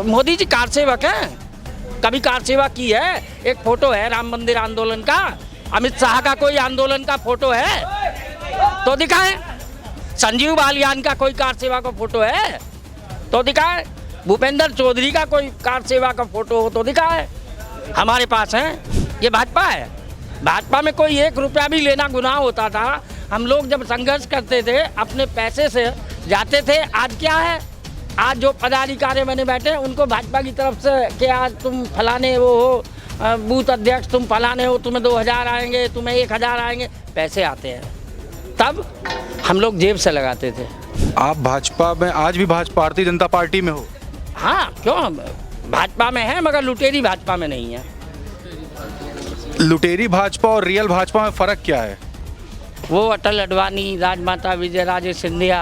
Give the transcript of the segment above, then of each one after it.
Modi ji car सेवक हैं? कभी कार सेवा की है? एक फोटो है राम मंदिर आंदोलन का, अमित शाह का कोई आंदोलन का फोटो है तो दिखाएं। संजीव बालियान का कोई कार सेवा का फोटो है तो दिखाएं। भूपेंद्र चौधरी का कोई कार सेवा का फोटो हो तो दिखाएं। हमारे पास है। ये भाजपा है। भाजपा में कोई 1 रुपया भी लेना गुनाह होता था। हम लोग जब संघर्ष करते थे अपने पैसे से जाते थे। आज क्या है? आज जो पदाधिकारी बने बैठे हैं उनको भाजपा की तरफ से कि आज तुम फलाने वो हो बूथ अध्यक्ष, तुम फलाने हो, तुम्हें 2000 आएंगे, तुम्हें 1000 आएंगे, पैसे आते हैं। तब हम लोग जेब से लगाते थे। आप भाजपा में आज भी भारतीय जनता पार्टी में हो? हाँ, क्यों? भाजपा में है मगर लुटेरी भाजपा में नहीं है। लुटेरी भाजपा और रियल भाजपा में फ़र्क क्या है? वो अटल अडवाणी, राजमाता विजयराजे सिंधिया,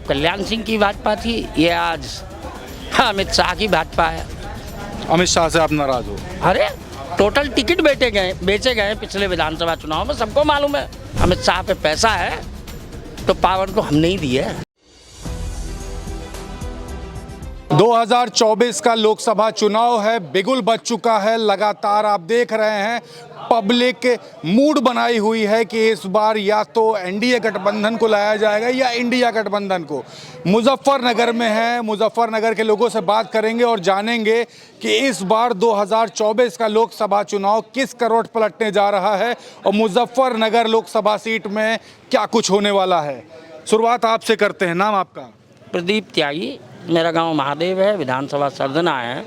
कल्याण सिंह की भाजपा थी। ये आज अमित शाह की भाजपा है। अमित शाह से आप नाराज हो? अरे टोटल टिकट बेचे गए पिछले विधानसभा चुनाव में, सबको मालूम है। अमित शाह पे पैसा है तो पावर तो हमने ही दी है। 2024 का लोकसभा चुनाव है, बिगुल बज चुका है। लगातार आप देख रहे हैं पब्लिक मूड बनाई हुई है कि इस बार या तो एनडीए गठबंधन को लाया जाएगा या इंडिया गठबंधन को। मुजफ्फरनगर में है, मुजफ्फरनगर के लोगों से बात करेंगे और जानेंगे कि इस बार 2024 का लोकसभा चुनाव किस करवट पलटने जा रहा है और मुजफ्फरनगर लोकसभा सीट में क्या कुछ होने वाला है। शुरुआत आपसे करते हैं। नाम आपका? प्रदीप त्यागी, मेरा गांव महादेव है, विधानसभा सरजना है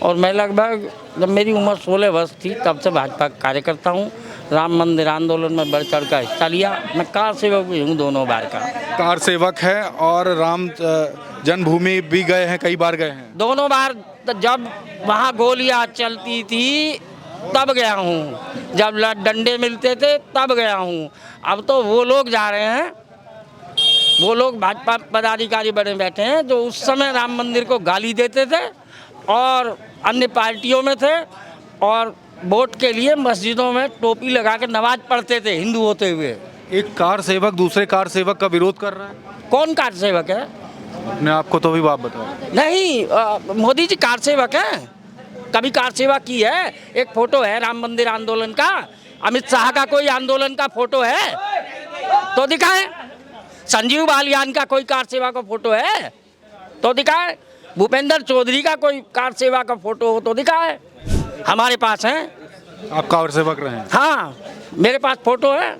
और मैं लगभग जब मेरी उम्र 16 वर्ष थी तब से भाजपा का कार्यकर्ता हूँ। राम मंदिर आंदोलन में बढ़ चढ़ कर हिस्सा लिया। मैं कार सेवक भी हूँ, दोनों बार का कार सेवक है और राम जन्मभूमि भी गए हैं, कई बार गए हैं? दोनों बार। जब वहाँ गोलियाँ चलती थी तब गया हूँ, जब डंडे मिलते थे तब गया हूँ। अब तो वो लोग जा रहे हैं, वो लोग भाजपा पदाधिकारी बने बैठे हैं जो उस समय राम मंदिर को गाली देते थे और अन्य पार्टियों में थे और वोट के लिए मस्जिदों में टोपी लगा के नमाज पढ़ते थे हिंदू होते हुए। एक कार सेवक दूसरे कार सेवक का विरोध कर रहा है। कौन कार सेवक है? अपने आपको तो भी बात बताओ। नहीं, मोदी जी कार सेवक हैं? कभी कार सेवा की है? एक फोटो है राम मंदिर आंदोलन का, अमित शाह का कोई आंदोलन का फोटो है तो दिखाएं। संजीव बालियान का कोई कार सेवा का फोटो है तो दिखाएं। भूपेंद्र चौधरी का कोई कार सेवा का फोटो हो तो दिखाएं। हमारे पास है। आप कार सेवक रहे हैं? हाँ, मेरे पास फोटो है,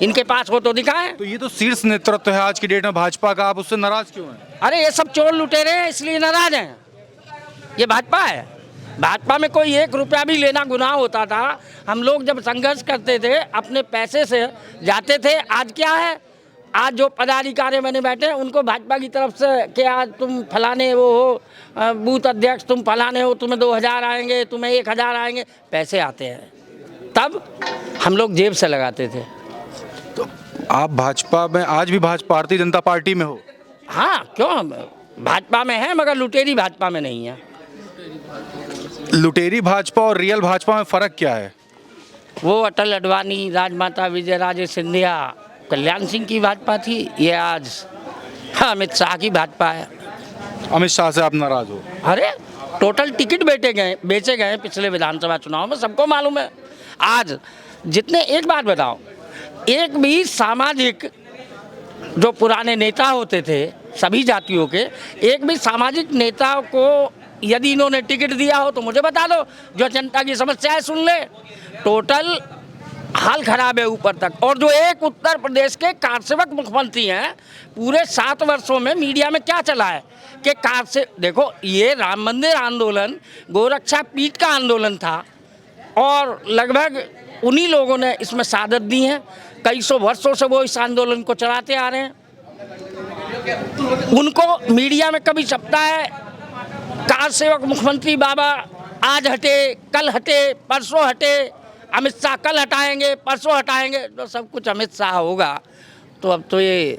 इनके पास हो तो दिखाएं। तो ये तो शीर्ष नेतृत्व है आज की डेट में भाजपा का, आप उससे नाराज क्यों हैं? अरे ये सब चोर लुटेरे हैं इसलिए नाराज हैं। ये भाजपा है। भाजपा में कोई 1 रुपया भी लेना गुनाह होता था। हम लोग जब संघर्ष करते थे अपने पैसे से जाते थे। आज क्या है? आज जो पदाधिकारी बने बैठे हैं उनको भाजपा की तरफ से कि आज तुम फलाने वो हो बूथ अध्यक्ष, तुम फलाने हो, तुम्हें 2000 आएंगे, तुम्हें 1000 आएंगे, पैसे आते हैं। तब हम लोग जेब से लगाते थे। तो आप भाजपा में आज भी भारतीय जनता पार्टी में हो? हाँ, क्यों? भाजपा में है मगर लुटेरी भाजपा में नहीं है। लुटेरी भाजपा और रियल भाजपा में फ़र्क क्या है? वो अटल अडवाणी, राजमाता विजयराजे सिंधिया, कल्याण सिंह की भाजपा थी। ये आज अमित शाह की भाजपा है। अमित शाह से आप नाराज हो? अरे टोटल टिकट बेचे गए पिछले विधानसभा चुनाव में, सबको मालूम है। आज जितने, एक बात बताओ, एक भी सामाजिक जो पुराने नेता होते थे सभी जातियों के, एक भी सामाजिक नेता को यदि इन्होंने टिकट दिया हो तो मुझे बता दो, जो जनता की समस्याएं सुन ले। टोटल हाल खराब है ऊपर तक। और जो एक उत्तर प्रदेश के कार सेवक मुख्यमंत्री हैं, पूरे 7 वर्षों में मीडिया में क्या चला है कि कार से देखो, ये राम मंदिर आंदोलन गोरक्षा पीठ का आंदोलन था और लगभग उन्हीं लोगों ने इसमें शहादत दी है। कई सौ वर्षों से वो इस आंदोलन को चलाते आ रहे हैं। उनको मीडिया में कभी छपता है कार सेवक मुख्यमंत्री बाबा आज हटे, कल हटे, परसों हटे, अमित शाह कल हटाएंगे, परसों हटाएंगे, तो सब कुछ अमित शाह होगा। तो अब तो ये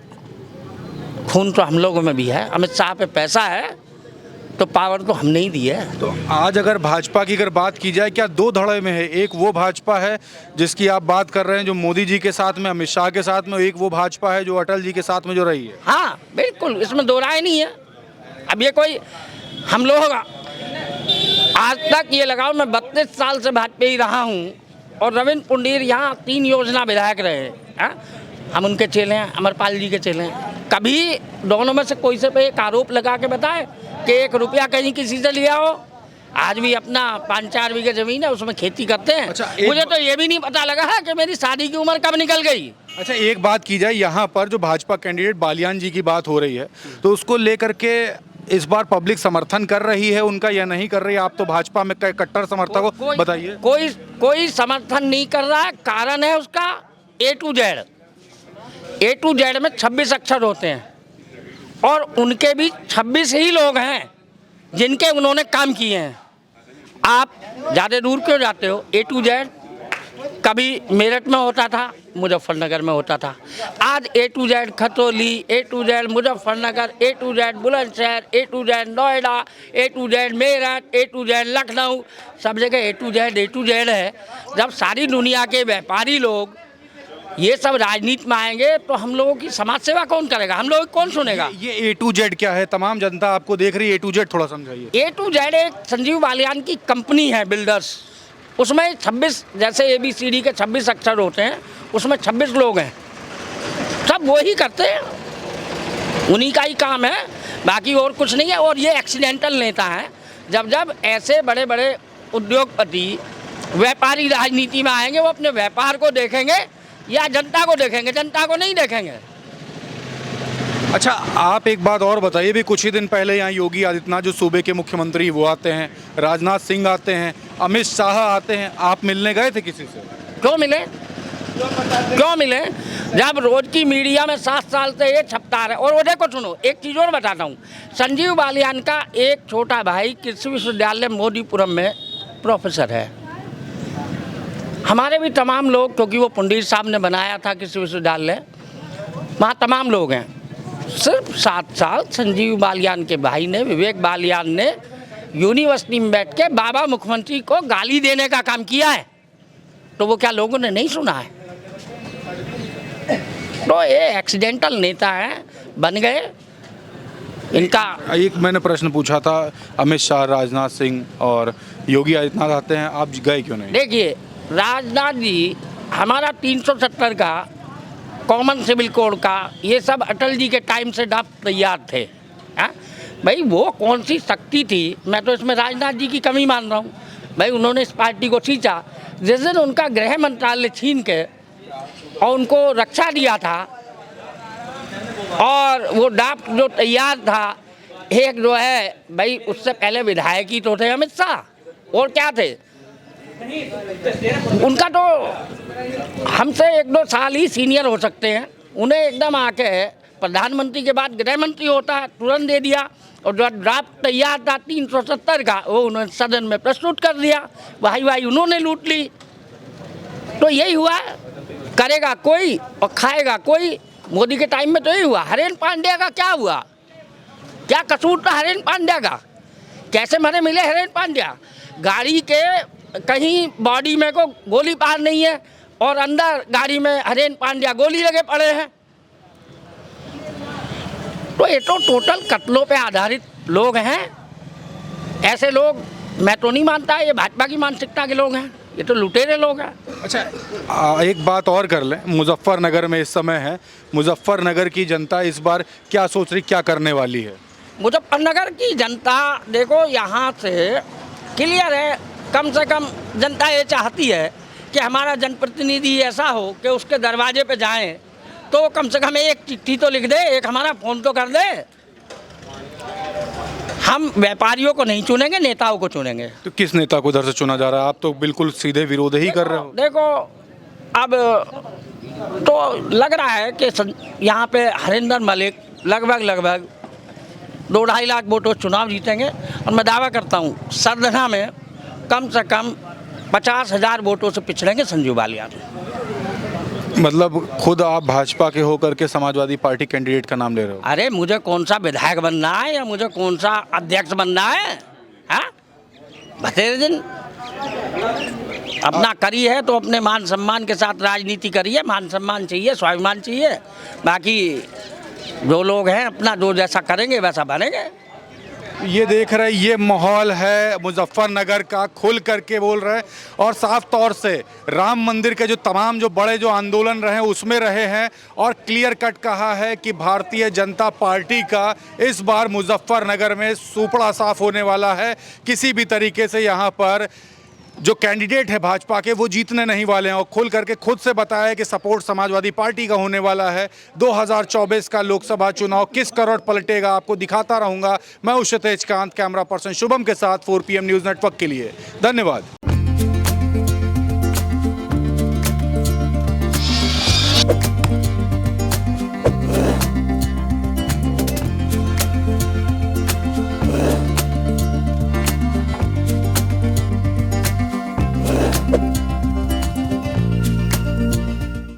खून तो हम लोगों में भी है। अमित शाह पे पैसा है तो पावर तो हमने ही दी है। तो आज अगर भाजपा की अगर बात की जाए, क्या 2 धड़े में है? एक वो भाजपा है जिसकी आप बात कर रहे हैं जो मोदी जी के साथ में, अमित शाह के साथ में, एक वो भाजपा है जो अटल जी के साथ में जो रही है। हाँ बिल्कुल, इसमें दो राय नहीं है। अब ये कोई हम लोग आज तक ये लगाओ मैं 32 साल से भाजपा ही रहा हूँ और रविंद्र पुंडीर यहाँ 3 योजना विधायक रहे हैं। हम उनके चेले हैं, अमरपाल जी के चेले हैं। कभी दोनों में से कोई से पे एक आरोप लगा के बताए कि 1 रुपया कहीं किसी से लिया हो? आज भी अपना 5-4 बीघे जमीन है, उसमें खेती करते हैं। अच्छा, मुझे तो ये भी नहीं पता लगा है कि मेरी शादी की उम्र कब निकल गई। अच्छा, एक बात की जाए, यहाँ पर जो भाजपा कैंडिडेट बालियान जी की बात हो रही है, तो उसको लेकर के इस बार पब्लिक समर्थन कर रही है उनका या नहीं कर रही है? आप तो भाजपा में कट्टर समर्थक हो, बताइए। कोई समर्थन नहीं कर रहा है। कारण है उसका A to Z में 26 अक्षर होते हैं और उनके भी 26 ही लोग हैं जिनके उन्होंने काम किए हैं। आप ज़्यादा दूर क्यों जाते हो? A to Z कभी मेरठ में होता था, मुजफ्फरनगर में होता था। आज A to Z Khatauli, A to Z Muzaffarnagar, A to Z Bulandshahr, A to Z Noida, A to Z Meerut, A to Z Lucknow, सब जगह A to Z है। जब सारी दुनिया के व्यापारी लोग ये सब राजनीति में आएंगे तो हम लोगों की समाज सेवा कौन करेगा? हम लोग कौन सुनेगा? ये A to Z क्या है? तमाम जनता आपको देख रही है, A to Z थोड़ा समझाइए। A to Z एक संजीव बालियान की कंपनी है, बिल्डर्स। उसमें 26, जैसे ABCD के 26 अक्षर होते हैं, उसमें 26 लोग हैं। सब वो ही करते हैं, उन्हीं का ही काम है, बाकी और कुछ नहीं है। और ये एक्सीडेंटल नेता है। जब जब ऐसे बड़े बड़े उद्योगपति व्यापारी राजनीति में आएंगे, वो अपने व्यापार को देखेंगे या जनता को देखेंगे? जनता को नहीं देखेंगे। अच्छा, आप एक बात और बताइए, भी कुछ ही दिन पहले यहाँ योगी आदित्यनाथ जो सूबे के मुख्यमंत्री वो आते हैं, राजनाथ सिंह आते हैं, अमित शाह आते हैं, आप मिलने गए थे किसी से? क्यों मिले? जब रोज की मीडिया में 7 साल से ये छपता है। और वो देखो, सुनो, एक चीज़ और बताता हूँ। संजीव बालियान का एक छोटा भाई कृषि विश्वविद्यालय मोदीपुरम में प्रोफेसर है। हमारे भी तमाम लोग, क्योंकि वो पुंडीर साहब ने बनाया था कृषि विश्वविद्यालय, वहाँ तमाम लोग हैं। सिर्फ 7 साल संजीव बालियान के भाई ने, विवेक बालियान ने, यूनिवर्सिटी में बैठ के बाबा मुख्यमंत्री को गाली देने का काम किया है। तो वो क्या लोगों ने नहीं सुना है? तो ये एक्सीडेंटल नेता है, बन गए। इनका एक मैंने प्रश्न पूछा था, अमित शाह, राजनाथ सिंह और योगी आदित्यनाथ आते हैं, आप गए क्यों नहीं? देखिए, राजनाथ जी हमारा 370 का कॉमन सिविल कोड का ये सब अटल जी के टाइम से ड्राफ्ट तैयार थे। भाई वो कौन सी शक्ति थी? मैं तो इसमें राजनाथ जी की कमी मान रहा हूँ। भाई उन्होंने इस पार्टी को खींचा। जिस दिन उनका गृह मंत्रालय छीन के और उनको रक्षा दिया था, और वो ड्राफ्ट जो तैयार था, एक जो है भाई, उससे पहले विधायक ही तो थे अमित शाह, और क्या थे? उनका तो हमसे 1-2 साल ही सीनियर हो सकते हैं। उन्हें एकदम आके प्रधानमंत्री के बाद गृह मंत्री होता है, तुरंत दे दिया। और जो ड्राफ्ट तैयार था 370 का, वो उन्होंने सदन में प्रस्तुत कर दिया। वाही उन्होंने लूट ली। तो यही हुआ, करेगा कोई और खाएगा कोई। मोदी के टाइम में तो यही हुआ। हरेन पांड्या का क्या हुआ? क्या कसूर था हरेन पांड्या का? कैसे मरे मिले हरेन पांड्या? गाड़ी के कहीं बॉडी में को गोली पार नहीं है और अंदर गाड़ी में हरेन पांड्या गोली लगे पड़े हैं। तो ये तो टोटल कत्लों पे आधारित लोग हैं। ऐसे लोग मैं तो नहीं मानता ये भाजपा की मानसिकता के लोग हैं, ये तो लुटेरे लोग हैं। अच्छा, एक बात और कर लें, मुजफ्फरनगर में इस समय है, मुजफ्फरनगर की जनता इस बार क्या सोच रही, क्या करने वाली है? मुजफ्फरनगर की जनता देखो, यहाँ से क्लियर है। कम से कम जनता ये चाहती है कि हमारा जनप्रतिनिधि ऐसा हो कि उसके दरवाजे पे जाएं तो कम से कम एक चिट्ठी तो लिख दे, एक हमारा फ़ोन तो कर दे। हम व्यापारियों को नहीं चुनेंगे, नेताओं को चुनेंगे। तो किस नेता को इधर से चुना जा रहा है? आप तो बिल्कुल सीधे विरोध ही कर रहे हो। देखो, अब तो लग रहा है कि यहाँ पे हरिंदर मलिक लगभग 2-2.5 लाख वोटों चुनाव जीतेंगे। और मैं दावा करता हूँ सरधना में कम से कम 50,000 वोटों से पिछड़ेंगे संजीव बालियान। मतलब खुद आप भाजपा के होकर के समाजवादी पार्टी कैंडिडेट का नाम ले रहे हो? अरे मुझे कौन सा विधायक बनना है या मुझे कौन सा अध्यक्ष बनना है? हाँ, बतेरे दिन अपना करी है तो अपने मान सम्मान के साथ राजनीति करिए। मान सम्मान चाहिए, स्वाभिमान चाहिए। बाकी जो लोग हैं अपना जो जैसा करेंगे वैसा बनेंगे। ये देख रहे हैं, ये माहौल है मुजफ्फरनगर का, खुल करके बोल रहे हैं और साफ तौर से राम मंदिर के जो तमाम जो बड़े जो आंदोलन रहे उसमें रहे हैं और क्लियर कट कहा है कि भारतीय जनता पार्टी का इस बार मुजफ्फरनगर में सुपड़ा साफ होने वाला है। किसी भी तरीके से यहाँ पर जो कैंडिडेट है भाजपा के वो जीतने नहीं वाले हैं और खुल करके खुद से बताया कि सपोर्ट समाजवादी पार्टी का होने वाला है। 2024 का लोकसभा चुनाव किस करवट पलटेगा आपको दिखाता रहूंगा। मैं हूं क्षितिज कांत, कैमरा पर्सन शुभम के साथ 4 PM न्यूज़ नेटवर्क के लिए। धन्यवाद।